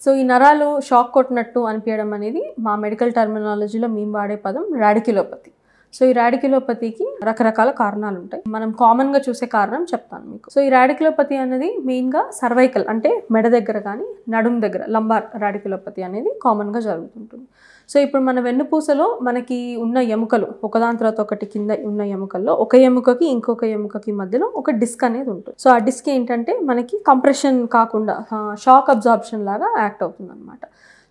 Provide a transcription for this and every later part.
So ఈ నరాలు shock కొట్టినట్టు అనిపించడం అనేది మా మెడికల్ టర్మినాలజీలో మేము వాడే పదం రాడిక్యులోపతి. సో ఈ రాడిక్యులోపతికి రకరకాల కారణాలు ఉంటాయి. మనం కామన్గా చూసే కారణం చెప్తాను మీకు. సో ఈ రాడిక్యులోపతి అనేది మెయిన్గా సర్వైకల్ అంటే మెడ దగ్గర కానీ నడుము దగ్గర లంబార్ రాడిక్యులోపతి అనేది కామన్గా జరుగుతుంటుంది. సో ఇప్పుడు మన వెన్నుపూసలో మనకి ఉన్న ఎముకలు ఒకదాని తర్వాత ఒకటి కింద ఉన్న ఎముకల్లో ఒక ఎముకకి ఇంకొక ఎముకకి మధ్యలో ఒక డిస్క్ అనేది ఉంటుంది. సో ఆ డిస్క్ ఏంటంటే మనకి కంప్రెషన్ కాకుండా షాక్ అబ్జార్ప్షన్ లాగా యాక్ట్ అవుతుంది అనమాట.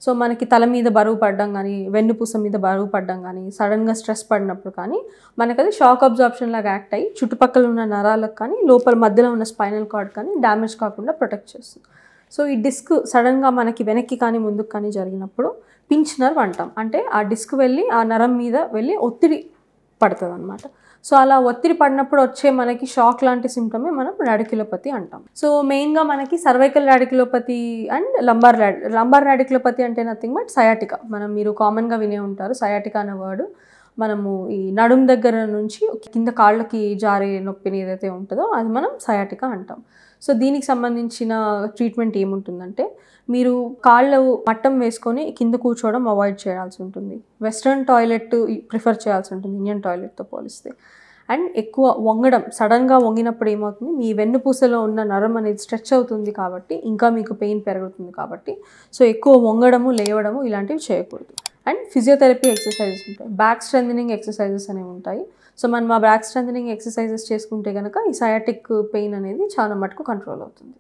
సో మనకి తల మీద బరువు పడడం కానీ వెన్నుపూస మీద బరువు పడడం కానీ సడన్గా స్ట్రెస్ పడినప్పుడు కానీ మనకి అది షాక్ అబ్జార్ప్షన్ లాగా యాక్ట్ అయ్యి చుట్టుపక్కల ఉన్న నరాలకు కానీ లోపల మధ్యలో ఉన్న స్పైనల్ కార్డ్ కానీ డ్యామేజ్ కాకుండా ప్రొటెక్ట్ చేస్తుంది. సో ఈ డిస్క్ సడన్గా మనకి వెనక్కి కానీ ముందుకు కానీ జరిగినప్పుడు పించ్ నర్వ్ అంటాం. అంటే ఆ డిస్క్ వెళ్ళి ఆ నరం మీద వెళ్ళి ఒత్తిడి పడుతుంది అనమాట. సో అలా ఒత్తిడి పడినప్పుడు వచ్చే మనకి షాక్ లాంటి సిమ్టమే మనం రాడిక్యులోపతి అంటాం. సో మెయిన్గా మనకి cervical radiculopathy and lumbar radiculopathy అంటే నథింగ్ బట్ సయాటికా. మీరు కామన్గా వినే ఉంటారు సయాటికా అనే వర్డ్. మనము ఈ నడుము దగ్గర నుంచి కింద కాళ్ళకి జారే నొప్పిని ఏదైతే ఉంటుందో అది మనం సయాటికా అంటాం. సో దీనికి సంబంధించిన ట్రీట్మెంట్ ఏముంటుందంటే మీరు కాళ్ళు మట్టం వేసుకొని కింద కూర్చోవడం అవాయిడ్ చేయాల్సి ఉంటుంది. వెస్ట్రన్ టాయిలెట్ ప్రిఫర్ చేయాల్సి ఉంటుంది ఇండియన్ టాయిలెట్తో పోలిస్తే. అండ్ ఎక్కువ వంగడం, సడన్గా వంగినప్పుడు ఏమవుతుంది మీ వెన్నుపూసలో ఉన్న నరం అనేది స్ట్రెచ్ అవుతుంది కాబట్టి ఇంకా మీకు పెయిన్ పెరుగుతుంది కాబట్టి సో ఎక్కువ వంగడము లేవడము ఇలాంటివి చేయకూడదు. అండ్ ఫిజియోథెరపీ ఎక్సర్సైజెస్ ఉంటాయి, బ్యాక్ స్ట్రెంథనింగ్ ఎక్సర్సైజెస్ అనేవి ఉంటాయి. సో మనం ఆ బ్యాక్ స్ట్రెంథనింగ్ ఎక్సర్సైజెస్ చేసుకుంటే కనుక ఈ సయాటిక్ పెయిన్ అనేది చాలా మటుకు కంట్రోల్ అవుతుంది.